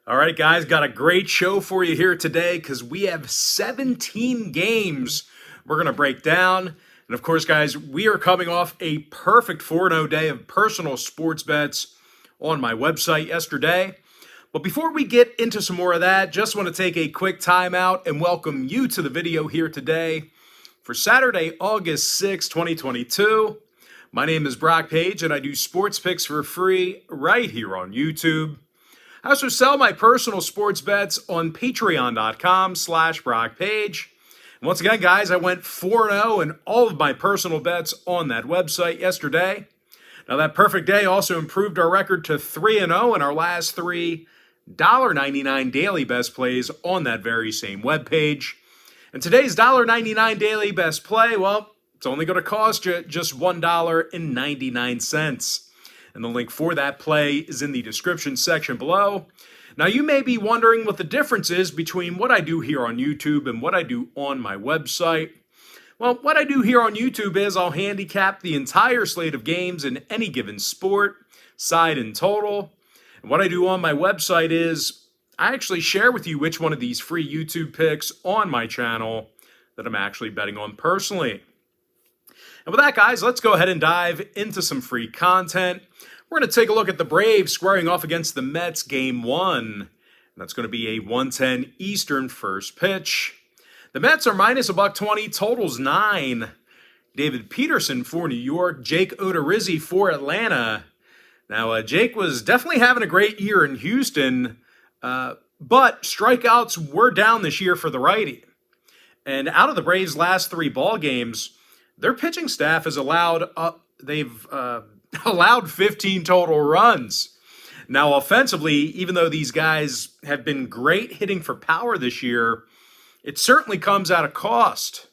All right, guys, got a great show for you here today because we have 17 games we're going to break down. And of course, guys, we are coming off a perfect 4-0 day of personal sports bets on my website yesterday. But before we get into some more of that, just want to take a quick time out and welcome you to the video here today for Saturday, August 6, 2022. My name is Brock Page, and I do sports picks for free right here on YouTube. I also sell my personal sports bets on patreon.com/BrockPage. And once again, guys, I went 4-0 in all of my personal bets on that website yesterday. Now, that perfect day also improved our record to 3-0 in our last three $1.99 daily best plays on that very same webpage. And today's $1.99 daily best play, well, it's only going to cost you just $1.99. And the link for that play is in the description section below. Now, you may be wondering what the difference is between what I do here on YouTube and what I do on my website. Well, what I do here on YouTube is I'll handicap the entire slate of games in any given sport, side and total. And what I do on my website is I actually share with you which one of these free YouTube picks on my channel that I'm actually betting on personally. And with that, guys, let's go ahead and dive into some free content. We're going to take a look at the Braves squaring off against the Mets Game 1. And that's going to be a 1:10 Eastern first pitch. The Mets are minus $1.20, totals 9. David Peterson for New York, Jake Odorizzi for Atlanta. Now, Jake was definitely having a great year in Houston, but strikeouts were down this year for the righty. And out of the Braves' last three ball games, their pitching staff has allowed 15 total runs. Now, offensively, even though these guys have been great hitting for power this year, it certainly comes at a cost.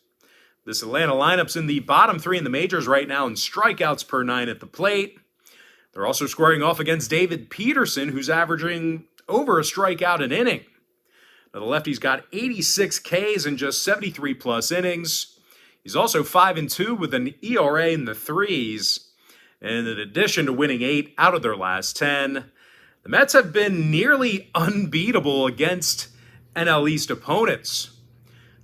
This Atlanta lineup's in the bottom three in the majors right now in strikeouts per 9 at the plate. They're also squaring off against David Peterson, who's averaging over a strikeout an inning. Now, the lefty's got 86 Ks in just 73-plus innings. He's also 5-2 with an ERA in the threes. And in addition to winning 8 out of their last 10, the Mets have been nearly unbeatable against NL East opponents.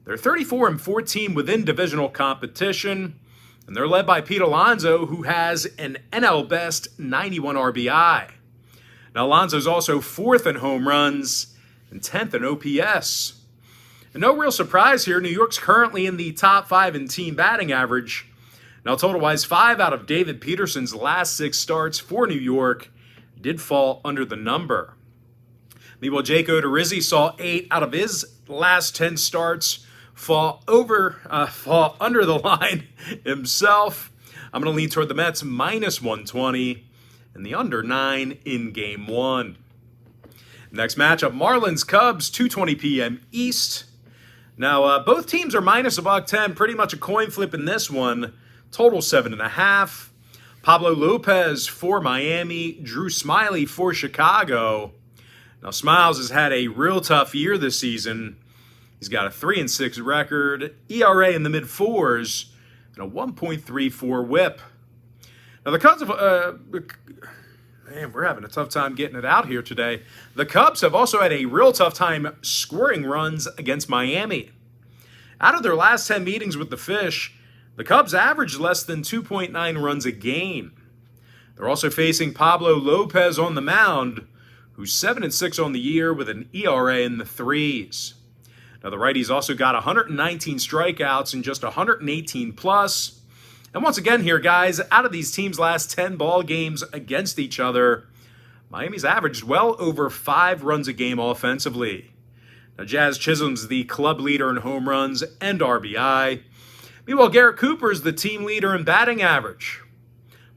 They're 34-14 within divisional competition, and they're led by Pete Alonso, who has an NL best 91 RBI. Now, Alonso's also 4th in home runs and 10th in OPS. And no real surprise here, New York's currently in the top 5 in team batting average. Now, total-wise, 5 out of David Peterson's last 6 starts for New York did fall under the number. Meanwhile, Jake Odorizzi saw 8 out of his last 10 starts fall under the line himself. I'm going to lean toward the Mets minus 120 and the under 9 in Game 1. Next matchup, Marlins-Cubs, 2:20 p.m. East. Now, both teams are minus $1.10, pretty much a coin flip in this one. Total 7.5. Pablo Lopez for Miami, Drew Smyly for Chicago. Now, Smiles has had a real tough year this season. He's got a 3-6 record, ERA in the mid-4s, and a 1.34 whip. Now, the Cubs have... Man, we're having a tough time getting it out here today. The Cubs have also had a real tough time scoring runs against Miami. Out of their last 10 meetings with the Fish, the Cubs averaged less than 2.9 runs a game. They're also facing Pablo Lopez on the mound, who's 7-6 on the year with an ERA in the threes. Now, the righty's also got 119 strikeouts in just 118 plus. And once again here, guys, out of these teams' last 10 ball games against each other, Miami's averaged well over 5 runs a game offensively. Now, Jazz Chisholm's the club leader in home runs and RBI. Meanwhile, Garrett Cooper's the team leader in batting average.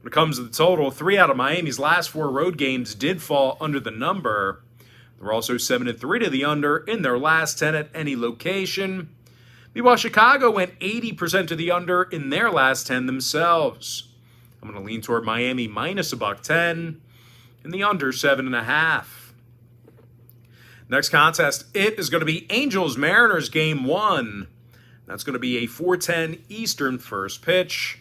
When it comes to the total, 3 out of Miami's last 4 road games did fall under the number. They're also 7-3 to the under in their last 10 at any location. Meanwhile, Chicago went 80% to the under in their last 10 themselves. I'm going to lean toward Miami minus $1.10 and the under 7.5. Next contest, it is going to be Angels-Mariners Game 1. That's going to be a 4:10 Eastern first pitch.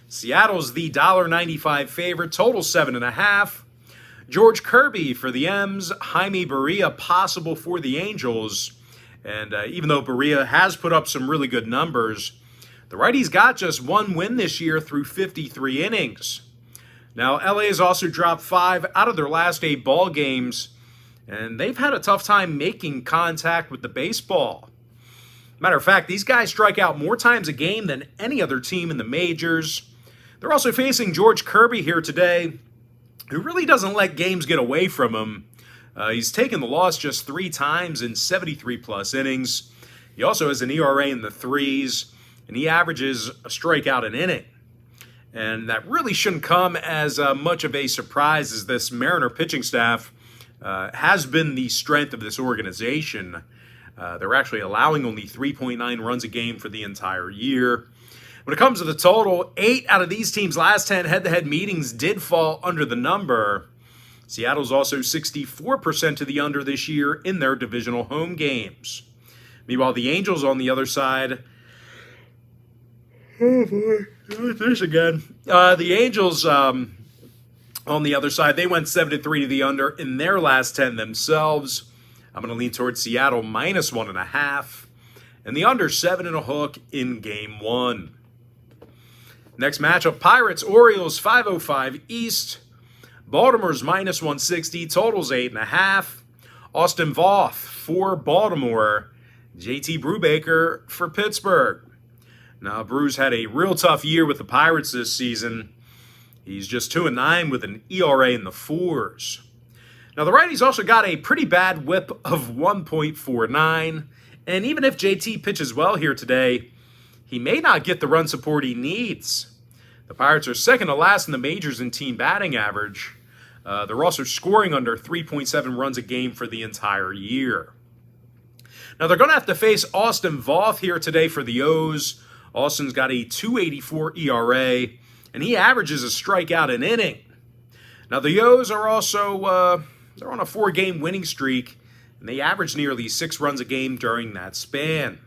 Seattle's the $1.95 favorite, total 7.5. George Kirby for the M's, Jaime Barria possible for the Angels. And even though Barria has put up some really good numbers, the righty's got just one win this year through 53 innings. Now, LA has also dropped 5 out of their last 8 ball games, and they've had a tough time making contact with the baseball. Matter of fact, these guys strike out more times a game than any other team in the majors. They're also facing George Kirby here today, who really doesn't let games get away from him. He's taken the loss just 3 times in 73-plus innings. He also has an ERA in the 3s, and he averages a strikeout an inning. And that really shouldn't come as much of a surprise, as this Mariner pitching staff has been the strength of this organization. They're actually allowing only 3.9 runs a game for the entire year. When it comes to the total, 8 out of these teams' last 10 head-to-head meetings did fall under the number. Seattle's also 64% to the under this year in their divisional home games. Meanwhile, the Angels on the other side... Oh boy, not this again. The Angels on the other side, they went 7-3 to the under in their last 10 themselves. I'm going to lean towards Seattle minus 1.5. And the under 7.5 in game 1. Next matchup, Pirates, Orioles, 505 East. Baltimore's minus 160, totals 8.5. Austin Voth for Baltimore. JT Brubaker for Pittsburgh. Now, Bruce had a real tough year with the Pirates this season. He's just 2-9 with an ERA in the 4s. Now, the righty's also got a pretty bad whip of 1.49. And even if JT pitches well here today, he may not get the run support he needs. The Pirates are second to last in the majors in team batting average. They're also scoring under 3.7 runs a game for the entire year. Now, they're going to have to face Austin Voth here today for the O's. Austin's got a 2.84 ERA, and he averages a strikeout an inning. Now, the O's are also they're on a 4-game winning streak, and they average nearly 6 runs a game during that span.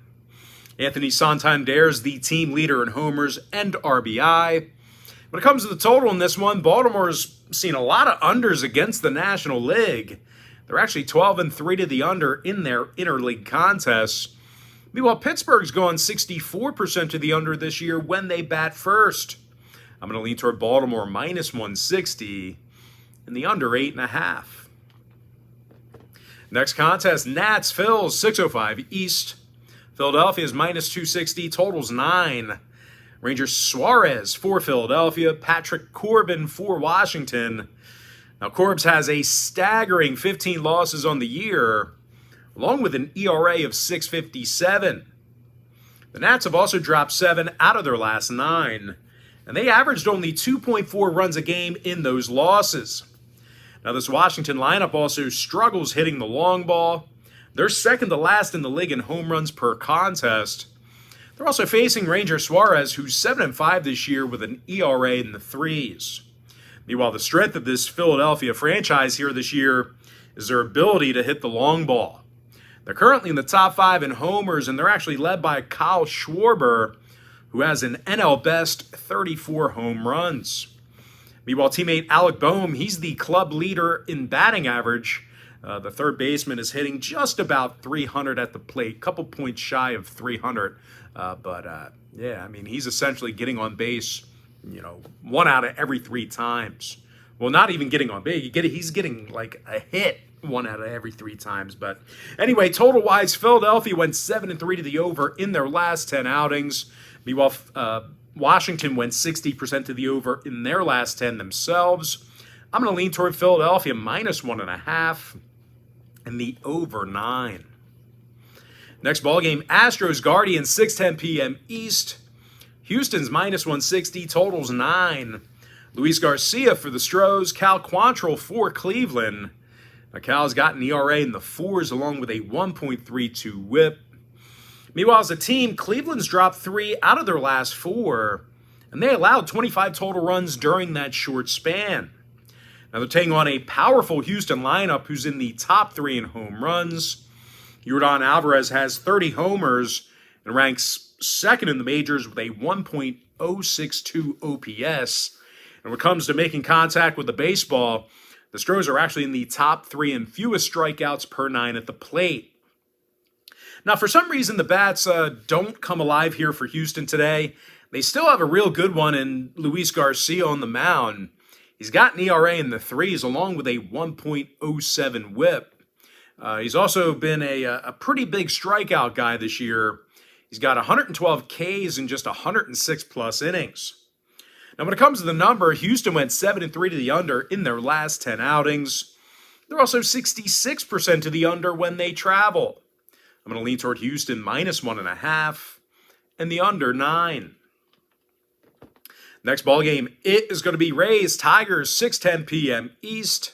Anthony Santander is the team leader in homers and RBI. When it comes to the total in this one, Baltimore's seen a lot of unders against the National League. They're actually 12-3 to the under in their interleague contests. Meanwhile, Pittsburgh's gone 64% to the under this year when they bat first. I'm going to lean toward Baltimore minus 160 and the under 8.5. Next contest, Nats, Phils, 605 East. Philadelphia's minus 260, totals 9. Rangers Suarez for Philadelphia, Patrick Corbin for Washington. Now, Corbs has a staggering 15 losses on the year, along with an ERA of 6.57. The Nats have also dropped 7 out of their last 9, and they averaged only 2.4 runs a game in those losses. Now, this Washington lineup also struggles hitting the long ball. They're second to last in the league in home runs per contest. They're also facing Ranger Suarez, who's 7-5 this year with an ERA in the 3s. Meanwhile, the strength of this Philadelphia franchise here this year is their ability to hit the long ball. They're currently in the top 5 in homers, and they're actually led by Kyle Schwarber, who has an NL best 34 home runs. Meanwhile, teammate Alec Boehm, he's the club leader in batting average. The third baseman is hitting just about 300 at the plate, a couple points shy of 300. Yeah, I mean, he's essentially getting on base, 1 out of every 3 times. Well, not even getting on base. He's getting like a hit 1 out of every 3 times. But anyway, total-wise, Philadelphia went 7-3 to the over in their last 10 outings. Meanwhile, Washington went 60% to the over in their last 10 themselves. I'm going to lean toward Philadelphia minus 1.5 and the over 9. Next ball game, Astros Guardians, 6:10 p.m. East. Houston's minus 160, totals 9. Luis Garcia for the Stros, Cal Quantrill for Cleveland. Now, Cal's got an ERA in the 4s along with a 1.32 whip. Meanwhile, as a team, Cleveland's dropped 3 out of their last 4, and they allowed 25 total runs during that short span. Now, they're taking on a powerful Houston lineup who's in the top 3 in home runs. Yordan Alvarez has 30 homers and ranks second in the majors with a 1.062 OPS. And when it comes to making contact with the baseball, The Stros are actually in the top 3 in fewest strikeouts per 9 at the plate. Now, for some reason, the bats don't come alive here for Houston today. They still have a real good one in Luis Garcia on the mound. He's got an ERA in the 3s along with a 1.07 whip. He's also been a pretty big strikeout guy this year. He's got 112 Ks in just 106-plus innings. Now, when it comes to the number, Houston went 7-3 to the under in their last 10 outings. They're also 66% to the under when they travel. I'm going to lean toward Houston minus 1.5 and the under 9. Next ball game, it is going to be Rays Tigers 6:10 p.m. East.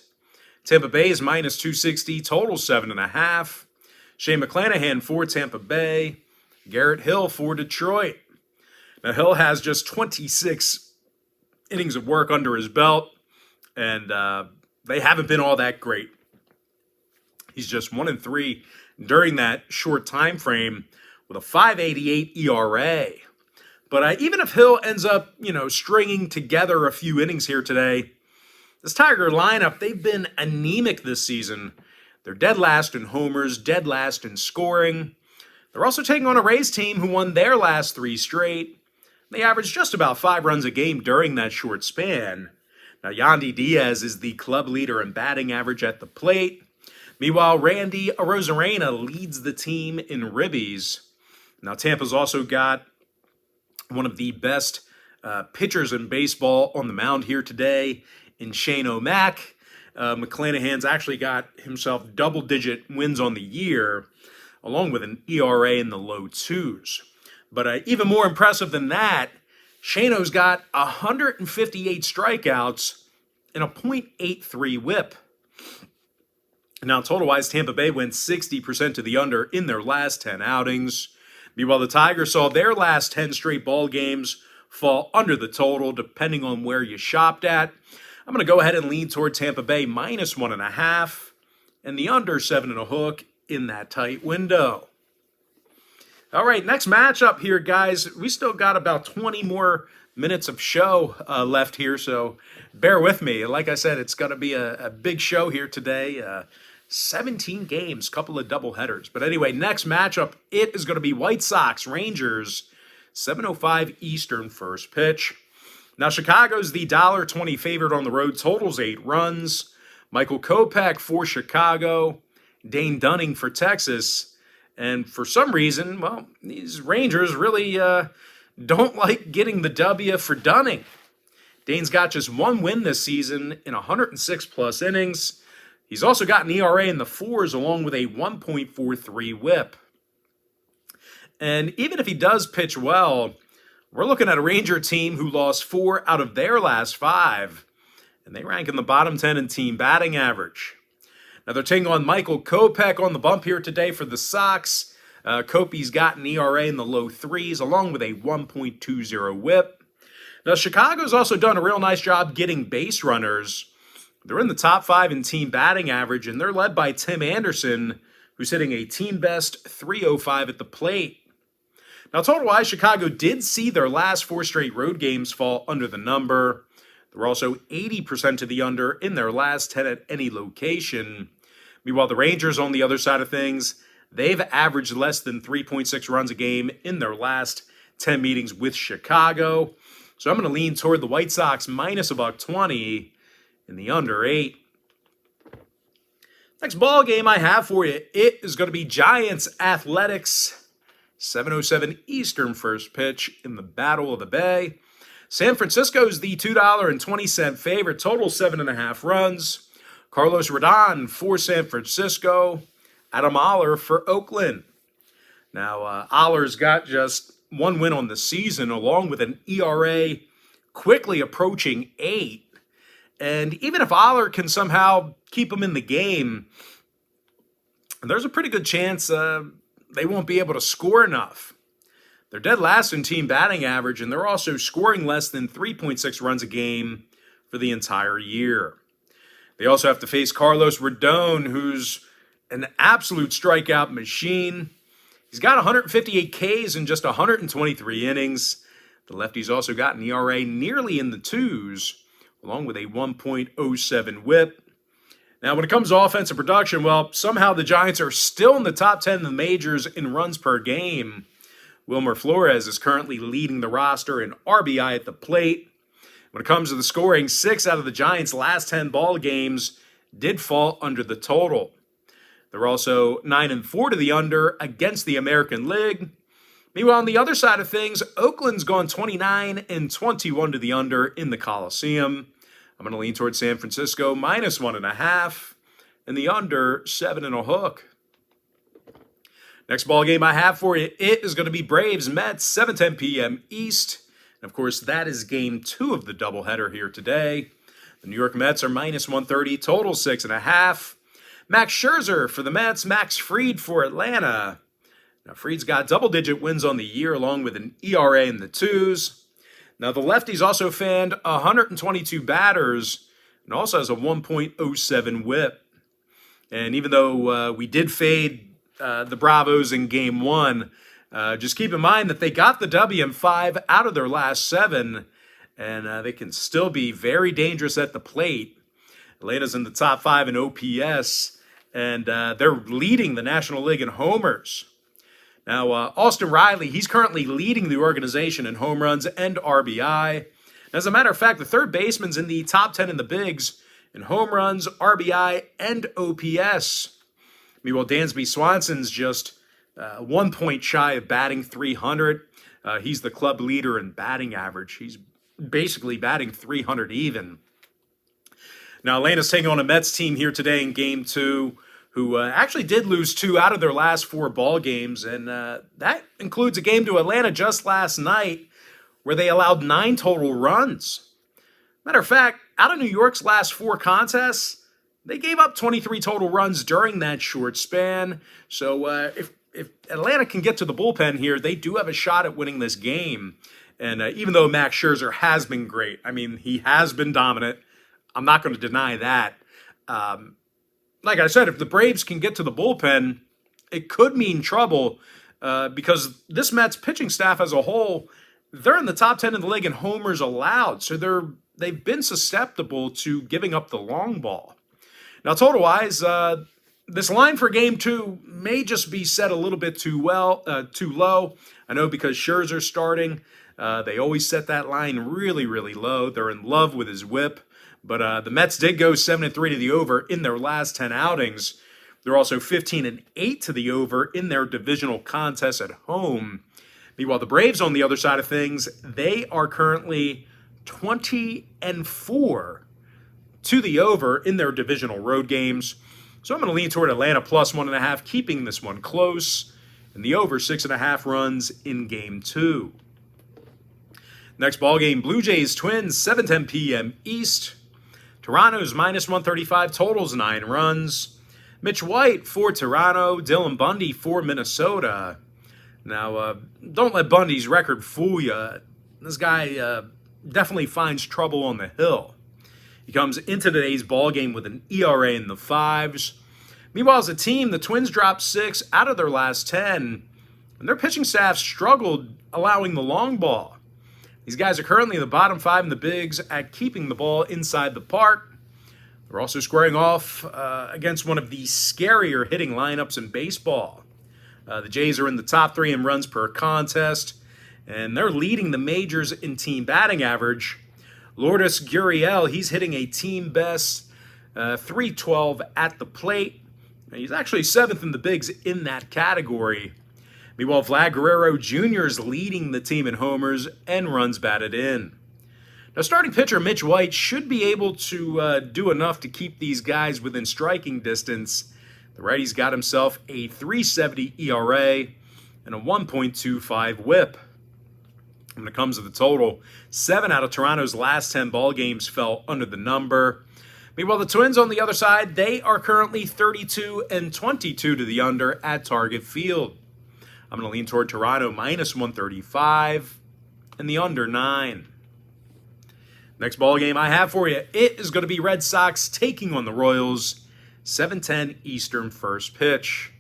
Tampa Bay is minus 260, total 7.5. Shane McClanahan for Tampa Bay. Garrett Hill for Detroit. Now, Hill has just 26 innings of work under his belt, and they haven't been all that great. He's just 1-3 during that short time frame with a 5.88 ERA. But even if Hill ends up, stringing together a few innings here today, this Tiger lineup, they've been anemic this season. They're dead last in homers, dead last in scoring. They're also taking on a Rays team who won their last 3 straight. They averaged just about 5 runs a game during that short span. Now, Yandy Diaz is the club leader in batting average at the plate. Meanwhile, Randy Arozarena leads the team in ribbies. Now, Tampa's also got one of the best pitchers in baseball on the mound here today in Shane O'Mac. McClanahan's actually got himself double-digit wins on the year, along with an ERA in the low 2s. But even more impressive than that, Shano's got 158 strikeouts and a .83 whip. Now, total-wise, Tampa Bay went 60% to the under in their last 10 outings. Meanwhile, the Tigers saw their last 10 straight ball games fall under the total, depending on where you shopped at. I'm going to go ahead and lean toward Tampa Bay minus 1.5 and the under 7.5 in that tight window. All right, next matchup here, guys. We still got about 20 more minutes of show left here, so bear with me. Like I said, it's going to be a big show here today. 17 games, couple of doubleheaders. But anyway, next matchup, it is going to be White Sox Rangers, 7:05 Eastern first pitch. Now, Chicago's the $1.20 favorite on the road, totals 8 runs. Michael Kopech for Chicago, Dane Dunning for Texas. And for some reason, these Rangers really don't like getting the W for Dunning. Dane's got just 1 win this season in 106-plus innings. He's also got an ERA in the 4s along with a 1.43 whip. And even if he does pitch well, we're looking at a Ranger team who lost 4 out of their last 5, and they rank in the bottom 10 in team batting average. Now, they're taking on Michael Kopech on the bump here today for the Sox. Kopey's got an ERA in the low 3s along with a 1.20 whip. Now, Chicago's also done a real nice job getting base runners. They're in the top 5 in team batting average, and they're led by Tim Anderson, who's hitting a team-best .305 at the plate. Now, total-wise, Chicago did see their last 4 straight road games fall under the number. They're also 80% to the under in their last 10 at any location. Meanwhile, the Rangers, on the other side of things, they've averaged less than 3.6 runs a game in their last 10 meetings with Chicago. So I'm going to lean toward the White Sox minus $1.20 in the under 8. Next ball game I have for you, it is going to be Giants Athletics, 7:07 Eastern first pitch in the Battle of the Bay. San Francisco's the $2.20 favorite, total 7.5 runs. Carlos Rodon for San Francisco. Adam Oller for Oakland. Now, Oller's got just 1 win on the season, along with an ERA quickly approaching 8. And even if Oller can somehow keep him in the game, there's a pretty good chance they won't be able to score enough. They're dead last in team batting average, and they're also scoring less than 3.6 runs a game for the entire year. They also have to face Carlos Radone, who's an absolute strikeout machine. He's got 158 Ks in just 123 innings. The lefty's also got an ERA nearly in the 2s, along with a 1.07 whip. Now, when it comes to offensive production, well, somehow the Giants are still in the top 10 in the majors in runs per game. Wilmer Flores is currently leading the roster in RBI at the plate. When it comes to the scoring, 6 out of the Giants' last 10 ball games did fall under the total. They're also 9-4 to the under against the American League. Meanwhile, on the other side of things, Oakland's gone 29-21 to the under in the Coliseum. I'm going to lean towards San Francisco -1.5 and the under 7.5. Next ball game I have for you, it is going to be Braves-Mets, 7:10 p.m. East. And of course, that is game 2 of the doubleheader here today. The New York Mets are -130, total 6.5. Max Scherzer for the Mets, Max Fried for Atlanta. Now, Fried's got double-digit wins on the year along with an ERA in the 2s. Now, the lefty's also fanned 122 batters and also has a 1.07 whip. And even though we did fade the Bravos in Game 1, just keep in mind that they got the W in 5 out of their last 7, and they can still be very dangerous at the plate. Atlanta's in the top 5 in OPS, and they're leading the National League in homers. Now, Austin Riley, he's currently leading the organization in home runs and RBI. As a matter of fact, the third baseman's in the top 10 in the bigs in home runs, RBI, and OPS. Meanwhile, Dansby Swanson's just 1 point shy of batting .300. He's the club leader in batting average. He's basically batting .300 even. Now, Atlanta's taking on a Mets team here today in Game 2, who actually did lose 2 out of their last 4 ball games, and that includes a game to Atlanta just last night where they allowed 9 total runs. Matter of fact, out of New York's last 4 contests, they gave up 23 total runs during that short span. So if Atlanta can get to the bullpen here, they do have a shot at winning this game. And even though Max Scherzer has been great, I mean, he has been dominant. I'm not going to deny that. Like I said, if the Braves can get to the bullpen, it could mean trouble because this Mets pitching staff as a whole, they're in the top 10 in the league in homers allowed. So they've been susceptible to giving up the long ball. Now, total-wise, this line for Game 2 may just be set a little bit too low. I know because Scherzer's starting, they always set that line really, really low. They're in love with his whip. But the Mets did go 7-3 to the over in their last 10 outings. They're also 15-8 to the over in their divisional contests at home. Meanwhile, the Braves, on the other side of things, they are currently 20-4 to the over in their divisional road games. So I'm going to lean toward Atlanta +1.5, keeping this one close, and the over 6.5 runs in Game 2. Next ball game, Blue Jays Twins, 7:10 p.m. East. Toronto's -135, totals 9 runs. Mitch White for Toronto, Dylan Bundy for Minnesota. Now, don't let Bundy's record fool you. This guy definitely finds trouble on the hill. He comes into today's ball game with an ERA in the 5s. Meanwhile, as a team, the Twins dropped 6 out of their last 10, and their pitching staff struggled allowing the long ball. These guys are currently in the bottom 5 in the bigs at keeping the ball inside the park. They're also squaring off against one of the scarier hitting lineups in baseball. The Jays are in the top 3 in runs per contest, and they're leading the majors in team batting average. Lourdes Gurriel, he's hitting a team best .312 at the plate. He's actually 7th in the bigs in that category. Meanwhile, Vlad Guerrero Jr. is leading the team in homers and runs batted in. Now, starting pitcher Mitch White should be able to do enough to keep these guys within striking distance. The righty's got himself a .370 ERA and a 1.25 whip. When it comes to the total, 7 out of Toronto's last 10 ball games fell under the number. Meanwhile, the Twins on the other side, they are currently 32-22 to the under at Target Field. I'm going to lean toward Toronto -135 and the under 9. Next ball game I have for you, it is going to be Red Sox taking on the Royals, 7:10 Eastern first pitch.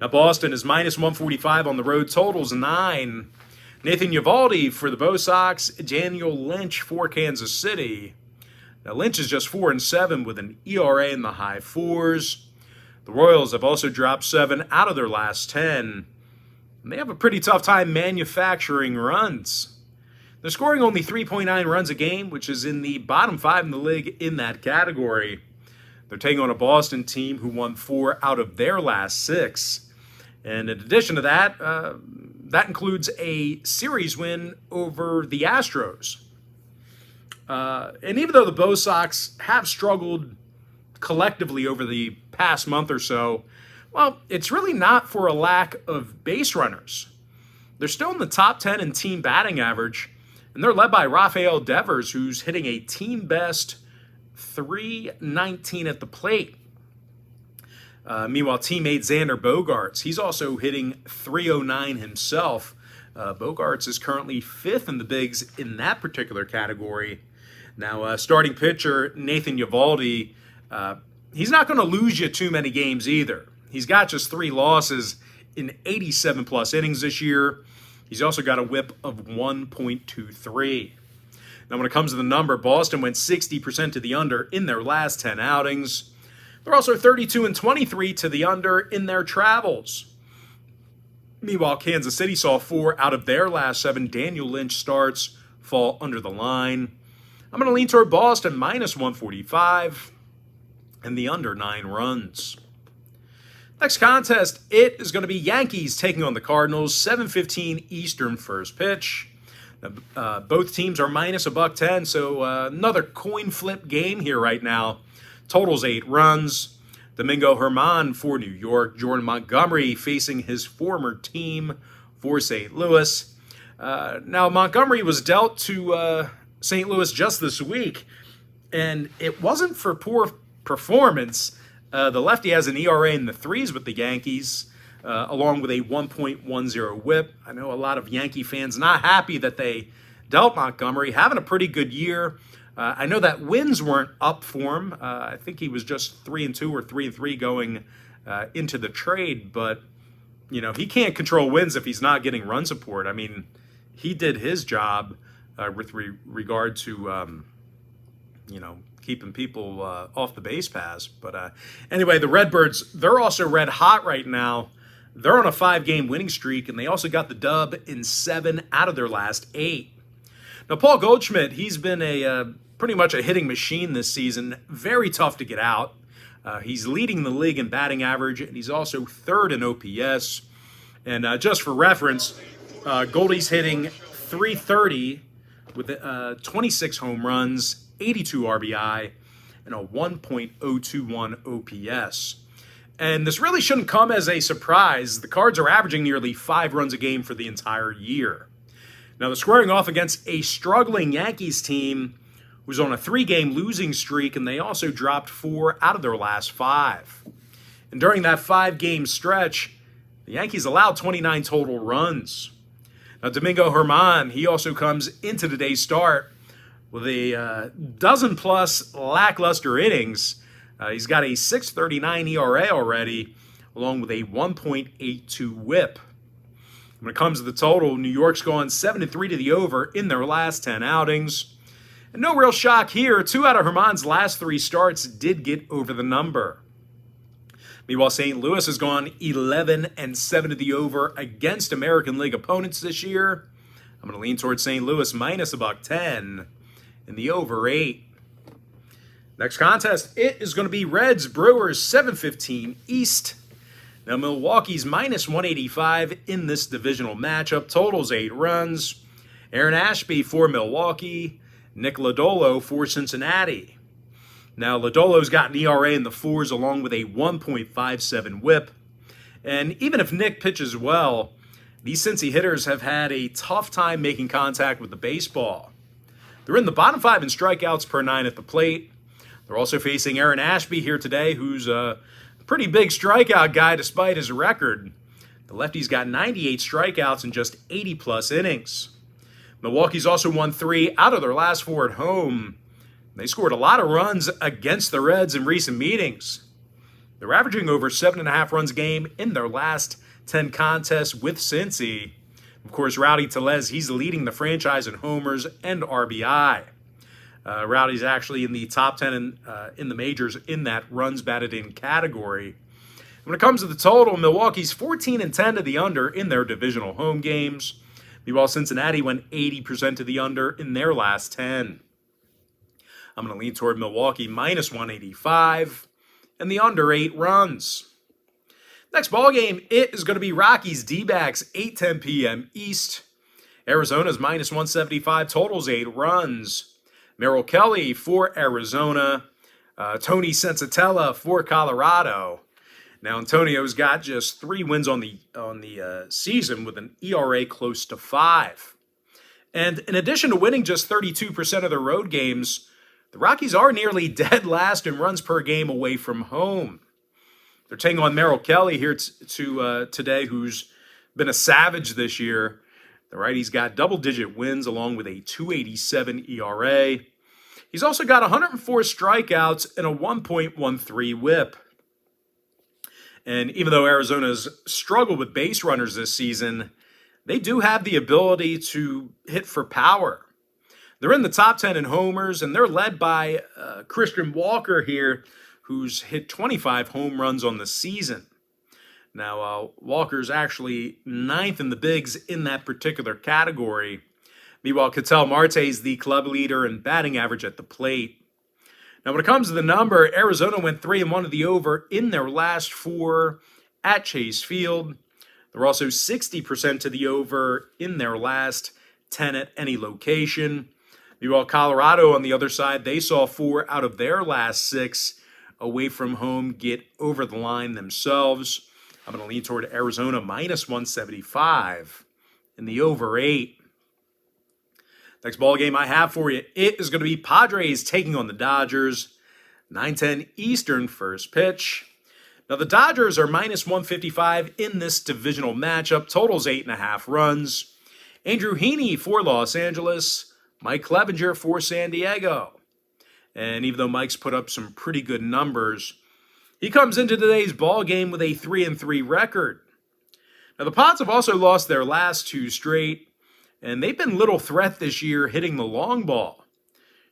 Now, Boston is -145 on the road, totals 9. Nathan Yavaldi for the Bo Sox, Daniel Lynch for Kansas City. Now, Lynch is just 4-7 with an ERA in the high fours. The Royals have also dropped 7 out of their last 10. And they have a pretty tough time manufacturing runs. They're scoring only 3.9 runs a game, which is in the bottom 5 in the league in that category. They're taking on a Boston team who won 4 out of their last 6. And in addition to that, that includes a series win over the Astros. And even though the Bo Sox have struggled collectively over the past month or so, well, it's really not for a lack of base runners. They're still in the top 10 in team batting average, and they're led by Rafael Devers, who's hitting a team-best .319 at the plate. Meanwhile, teammate Xander Bogaerts, he's also hitting .309 himself. Bogaerts is currently 5th in the bigs in that particular category. Now, starting pitcher Nathan Yavaldi, he's not going to lose you too many games either. He's got just 3 losses in 87-plus innings this year. He's also got a whip of 1.23. Now, when it comes to the number, Boston went 60% to the under in their last 10 outings. They're also 32-23 to the under in their travels. Meanwhile, Kansas City saw 4 out of their last 7 Daniel Lynch starts fall under the line. I'm going to lean toward Boston minus 145 and the under 9 runs. Next contest, it is going to be Yankees taking on the Cardinals, 7:15 Eastern first pitch. Now, both teams are minus $110, so another coin flip game here right now. Totals 8 runs. Domingo Herman for New York. Jordan Montgomery facing his former team for St. Louis. Now, Montgomery was dealt to St. Louis just this week, and it wasn't for poor performance. The lefty has an ERA in the 3s with the Yankees, along with a 1.10 whip. I know a lot of Yankee fans not happy that they dealt Montgomery, having a pretty good year. I know that wins weren't up for him. I think he was just 3-2 or 3-3 going into the trade, but you know, he can't control wins if he's not getting run support. I mean, he did his job with regard to keeping people off the base paths. But anyway, the Redbirds, they're also red hot right now. They're on a 5-game winning streak, and they also got the dub in 7 out of their last 8. Now, Paul Goldschmidt, he's been pretty much a hitting machine this season. Very tough to get out. He's leading the league in batting average, and he's also 3rd in OPS. And just for reference, Goldie's hitting .330 with 26 home runs, 82 RBI, and a 1.021 OPS. And this really shouldn't come as a surprise. The Cards are averaging nearly 5 runs a game for the entire year. Now, they're squaring off against a struggling Yankees team who's on a 3-game losing streak, and they also dropped 4 out of their last 5. And during that 5-game stretch, the Yankees allowed 29 total runs. Now, Domingo Herman, he also comes into today's start with a dozen-plus lackluster innings. He's got a 6.39 ERA already, along with a 1.82 whip. When it comes to the total, New York's gone 7-3 to the over in their last 10 outings. And no real shock here, 2 out of Herman's last 3 starts did get over the number. Meanwhile, St. Louis has gone 11-7 to the over against American League opponents this year. I'm going to lean towards St. Louis minus $110 in the over 8. Next contest, it is going to be Reds Brewers 7:15 East. Now, Milwaukee's minus 185 in this divisional matchup. Totals 8 runs. Aaron Ashby for Milwaukee. Nick Lodolo for Cincinnati. Now, Lodolo's got an ERA in the 4s along with a 1.57 whip. And even if Nick pitches well, these Cincy hitters have had a tough time making contact with the baseball. They're in the bottom 5 in strikeouts per 9 at the plate. They're also facing Aaron Ashby here today, who's a pretty big strikeout guy despite his record. The lefty's got 98 strikeouts in just 80-plus innings. Milwaukee's also won 3 out of their last 4 at home. They scored a lot of runs against the Reds in recent meetings. They're averaging over 7.5 runs a game in their last 10 contests with Cincy. Of course, Rowdy Tellez, he's leading the franchise in homers and RBI. Rowdy's actually in the top 10 in the majors in that runs batted in category. When it comes to the total, Milwaukee's 14-10 to the under in their divisional home games. Meanwhile, Cincinnati went 80% to the under in their last 10. I'm going to lean toward Milwaukee minus 185 and the under 8 runs. Next ball game, it is going to be Rockies D-backs, 8:10 p.m. East. Arizona's minus 175, totals 8 runs. Merrill Kelly for Arizona. Tony Sensatella for Colorado. Now, Antonio's got just 3 wins on the season with an ERA close to 5. And in addition to winning just 32% of their road games, the Rockies are nearly dead last in runs per game away from home. They're taking on Merrill Kelly here today, who's been a savage this year. The righty's got double-digit wins along with a 2.87 ERA. He's also got 104 strikeouts and a 1.13 whip. And even though Arizona's struggled with base runners this season, they do have the ability to hit for power. They're in the top 10 in homers, and they're led by Christian Walker here, who's hit 25 home runs on the season. Now, Walker's actually 9th in the bigs in that particular category. Meanwhile, Ketel Marte is the club leader in batting average at the plate. Now, when it comes to the number, Arizona went 3-1 to the over in their last 4 at Chase Field. They're also 60% to the over in their last 10 at any location. Meanwhile, Colorado on the other side, they saw 4 out of their last 6 away from home get over the line themselves. I'm going to lean toward Arizona minus 175 in the over 8. Next ball game I have for you, it is going to be Padres taking on the Dodgers. 9:10 Eastern first pitch. Now the Dodgers are minus 155 in this divisional matchup. Totals 8.5 runs. Andrew Heaney for Los Angeles. Mike Clevenger for San Diego. And even though Mike's put up some pretty good numbers, he comes into today's ball game with a 3-3 record. Now the Pods have also lost their last 2 straight, and they've been little threat this year hitting the long ball.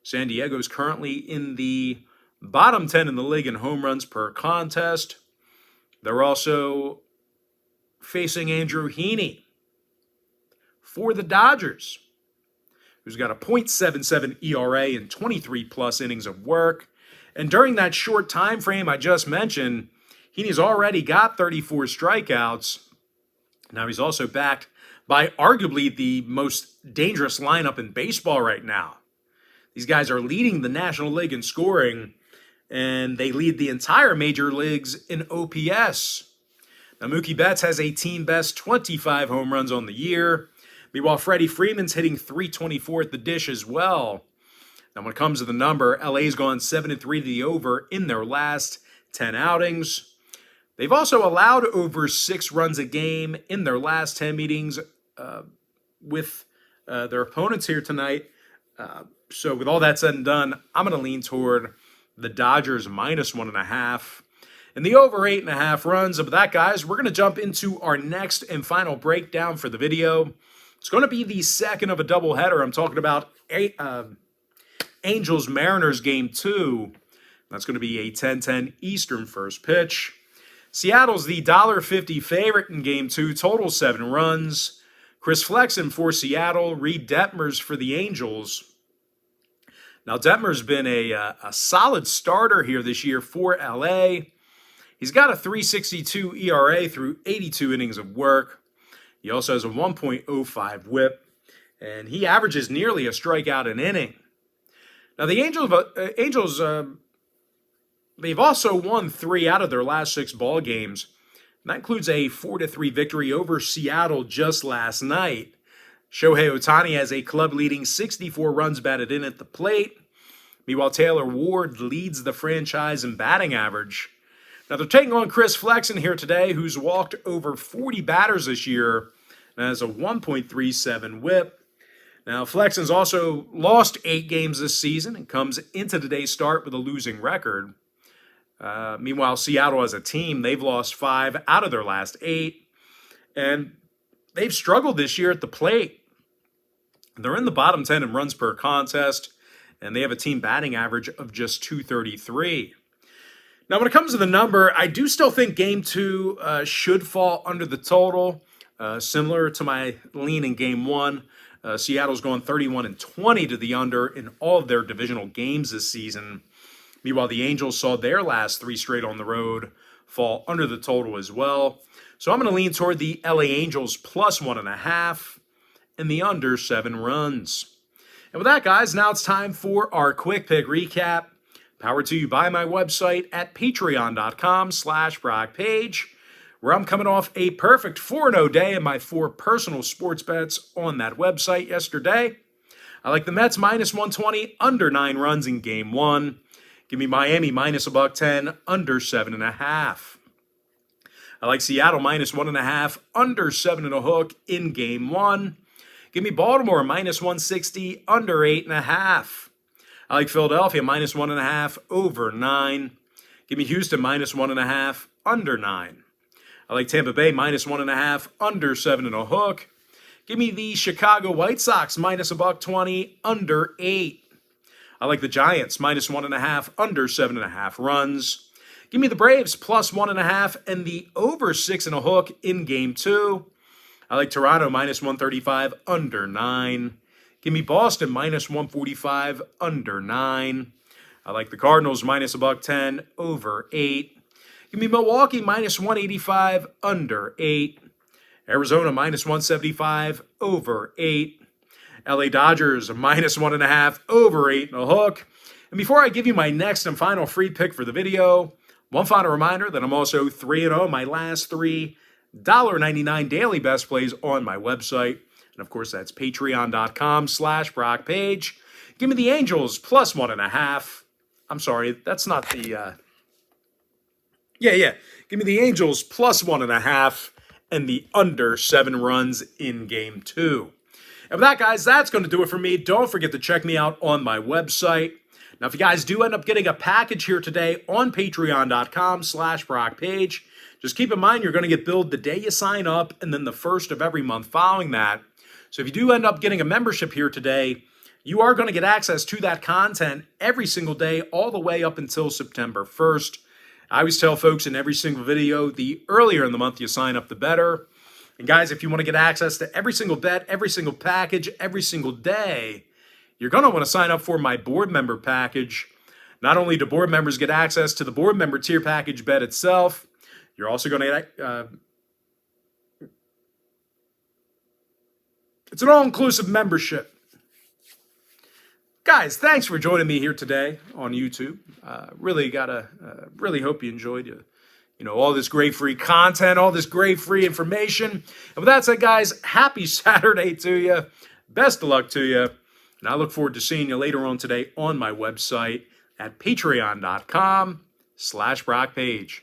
San Diego's currently in the bottom 10 in the league in home runs per contest. They're also facing Andrew Heaney for the Dodgers, who's got a .77 ERA and 23-plus innings of work. And during that short time frame I just mentioned, Heaney's already got 34 strikeouts. Now he's also backed by arguably the most dangerous lineup in baseball right now. These guys are leading the National League in scoring, and they lead the entire major leagues in OPS. Now Mookie Betts has a team-best 25 home runs on the year. Meanwhile, Freddie Freeman's hitting .324 at the dish as well. Now, when it comes to the number, LA's gone 7-3 to the over in their last 10 outings. They've also allowed over 6 runs a game in their last 10 meetings with their opponents here tonight. So with all that said and done, I'm going to lean toward the Dodgers minus 1.5. And the over 8.5 runs. But that, guys, we're going to jump into our next and final breakdown for the video. It's going to be the second of a doubleheader. I'm talking about Angels-Mariners Game 2. That's going to be a 10:10 Eastern first pitch. Seattle's the $1.50 favorite in Game 2, total 7 runs. Chris Flexen for Seattle, Reed Detmers for the Angels. Now, Detmer's been a solid starter here this year for LA. He's got a .362 ERA through 82 innings of work. He also has a 1.05 whip, and he averages nearly a strikeout an inning. Now, the Angels, they've also won 3 out of their last 6 ball games. And that includes a 4-3 victory over Seattle just last night. Shohei Ohtani has a club-leading 64 runs batted in at the plate. Meanwhile, Taylor Ward leads the franchise in batting average. Now, they're taking on Chris Flexen here today, who's walked over 40 batters this year and has a 1.37 whip. Now, Flexen's also lost 8 games this season and comes into today's start with a losing record. Meanwhile, Seattle as a team, they've lost 5 out of their last 8. And they've struggled this year at the plate. They're in the bottom 10 in runs per contest. and they have a team batting average of just 233. Now, when it comes to the number, I do still think Game 2 should fall under the total, similar to my lean in Game 1. Seattle's going 31-20 to the under in all of their divisional games this season. Meanwhile, the Angels saw their last 3 straight on the road fall under the total as well. So I'm going to lean toward the LA Angels plus 1.5 and the under 7 runs. And with that, guys, now it's time for our quick pick recap. Powered to you by my website at patreon.com/BrockPage, where I'm coming off a perfect 4-0 day in my 4 personal sports bets on that website yesterday. I like the Mets minus 120, under 9 runs in Game 1. Give me Miami minus $110, under 7.5. I like Seattle minus 1.5, under 7.5 in Game 1. Give me Baltimore minus 160, under 8.5. I like Philadelphia minus 1.5, over 9. Give me Houston minus 1.5, under 9. I like Tampa Bay minus 1.5, under 7.5. Give me the Chicago White Sox minus $120, under 8. I like the Giants minus 1.5, under 7.5 runs. Give me the Braves plus 1.5 and the over 6.5 in Game 2. I like Toronto minus 135, under 9. Give me Boston minus 145, under 9. I like the Cardinals minus $110, over 8. Give me Milwaukee minus 185, under 8. Arizona minus 175, over 8. LA Dodgers minus 1.5, over 8.5. And before I give you my next and final free pick for the video, one final reminder that I'm also 3-0 my last 3 $1.99 daily best plays on my website. And of course, that's patreon.com/BrockPage. Give me the Angels plus 1.5. I'm sorry, that's not the, Give me the Angels plus 1.5 and the under 7 runs in Game 2. And with that, guys, that's going to do it for me. Don't forget to check me out on my website. Now, if you guys do end up getting a package here today on patreon.com/BrockPage, just keep in mind you're going to get billed the day you sign up and then the first of every month following that. So if you do end up getting a membership here today, you are going to get access to that content every single day all the way up until September 1st. I always tell folks in every single video, the earlier in the month you sign up, the better. And guys, if you want to get access to every single bet, every single package, every single day, you're going to want to sign up for my board member package. Not only do board members get access to the board member tier package bet itself, you're also going to get it's an all-inclusive membership. Guys, thanks for joining me here today on YouTube. Really hope you enjoyed all this great free content, all this great free information. And with that said, guys, happy Saturday to you. Best of luck to you. And I look forward to seeing you later on today on my website at patreon.com/BrockPage.